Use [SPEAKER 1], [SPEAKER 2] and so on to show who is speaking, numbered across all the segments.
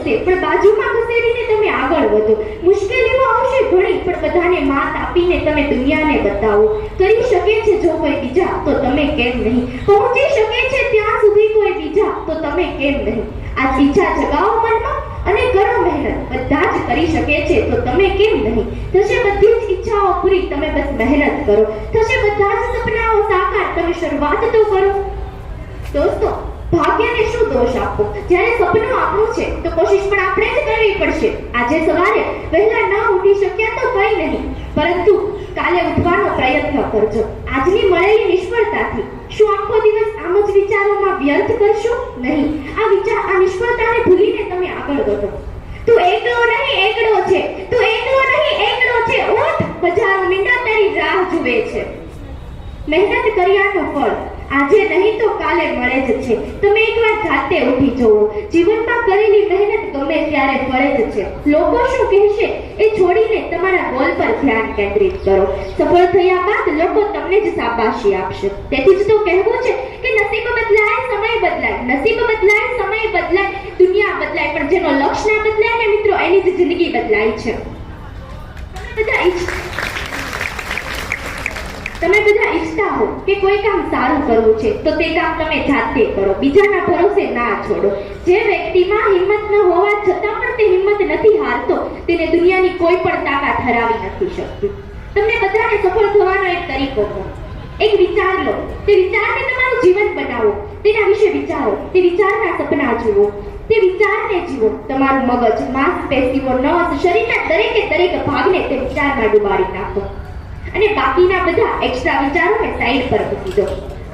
[SPEAKER 1] વધશે પણ બાજુમાં ખસેડીને તમે આગળ વધો. મુશ્કેલીઓ આવશે ઘણી પણ બધાને માત આપીને તમે દુનિયાને બતાવો. કરી શકે છે જો કોઈ બીજા તો તમે કેમ નહીં? પહોંચી શકે છે ત્યાં સુધી કોઈ બીજા તો તમે કેમ નહીં? આ ઈચ્છા જગાવો મનમાં અને કરો મહેનત. બધા જ કરી શકે છે તો તમે કેમ નહીં? થશે બધી જ ઈચ્છાઓ પૂરી, તમે બસ મહેનત કરો. થશે બધા જ સપનાઓ સાકાર, તમે શરૂઆત તો કરો. દોસ્તો, ભાગ્યને શું દોષ આપવો? જ્યારે સપનું આપણું છે તો કોશિશ પણ આપણે જ કરવી પડશે. આજે સવારે વહેલા ન ઉઠી શક્યા તો કંઈ નહીં, પરંતુ કાલે ઉઠવાનો પ્રયત્ન કરજો. આજની મળેલી નિષ્ફળતાથી શું આખો દિવસ આમ જ વિચારોમાં વ્યર્થ કરશો? નહીં. આ નિષ્ફળતાને ભૂલીને તમે આગળ વધો. તું એકલો નહીં એકડો છે, તું એકલો નહીં એકડો છે. ઉઠ, હજારો મીંડા તારી રાહ જુએ છે. મહેનત કર્યાનું ફળ આજે નહીં તો કાલે મળે જ છે. તમે એકવાર જાતે ઉઠી જવો. જીવનમાં કરેલી મહેનત ગમે ત્યારે ફળે જ છે. લોકો શું કહેશે એ છોડીને તમારા ગોલ પર ધ્યાન કેન્દ્રિત કરો. સફળ થયા બાદ લોકો તમને જ શાબાશી આપશે. તેથી જ તો કહેવું છે કે નસીબ બદલાય સમય બદલાય, નસીબ બદલાય સમય બદલાય, દુનિયા બદલાય, પણ જેનો લક્ષ્ય ના બદલાય ને મિત્રો, એની જ જિંદગી બદલાય છે. તમે બધા ઈચ્છતા હો કે કોઈ કામ સારું કરવું છે તો તે કામ તમે જાતે કરો, બીજાના ભરોસે ના છોડો. જે વ્યક્તિમાં હિંમત ન હોવા છતાં પણ તે હિંમત નથી હારતો, તેને દુનિયાની કોઈ પણ તાકાત હરાવી નથી શકતી. તમને બધાને સફળ થવાનો એક તરીકો કહું. એક વિચાર લો, તે વિચારને તમારું જીવન બનાવો. તેના વિશે વિચારો, તે વિચારના સપના જુઓ, તે વિચારને જીવો. તમારું મગજ, માંસપેશીઓ, નસ, શરીરના દરેકે દરેક ભાગને તે વિચારમાં ડુબાડી નાખો અને બાકીના બધા એક્સ્ટ્રા વિચારોને સાઈડ પર મૂકી દો.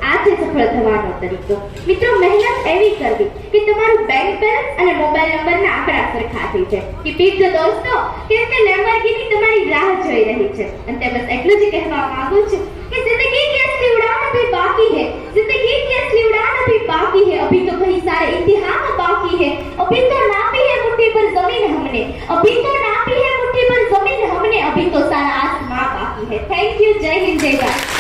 [SPEAKER 1] આ છે સફળ થવાનો તરીકો. મિત્રો, મહેનત એવી કરવી કે તમારું બેંક બેલેન્સ અને મોબાઈલ નંબરના આંકડા સરખા થઈ જાય. રિપીટ ધ દોસ્તો, કેમ કે લેમ્બોર્ગિની તમારી રાહ જોઈ રહી છે. અને બસ એટલું જ કહેવા માંગુ છું કે जिंदगी की असली उड़ान अभी बाकी है, जिंदगी की असली उड़ान अभी बाकी है, अभी तो कई सारे इम्तिहान बाकी है, अभी तो नापी है मुट्ठी पर जमीन हमने, अभी तो नापी है मुट्ठी पर जमीन हमने, अभी तो सारा आसमां बाकी है. Thank you. जय हिंद, जय भारत.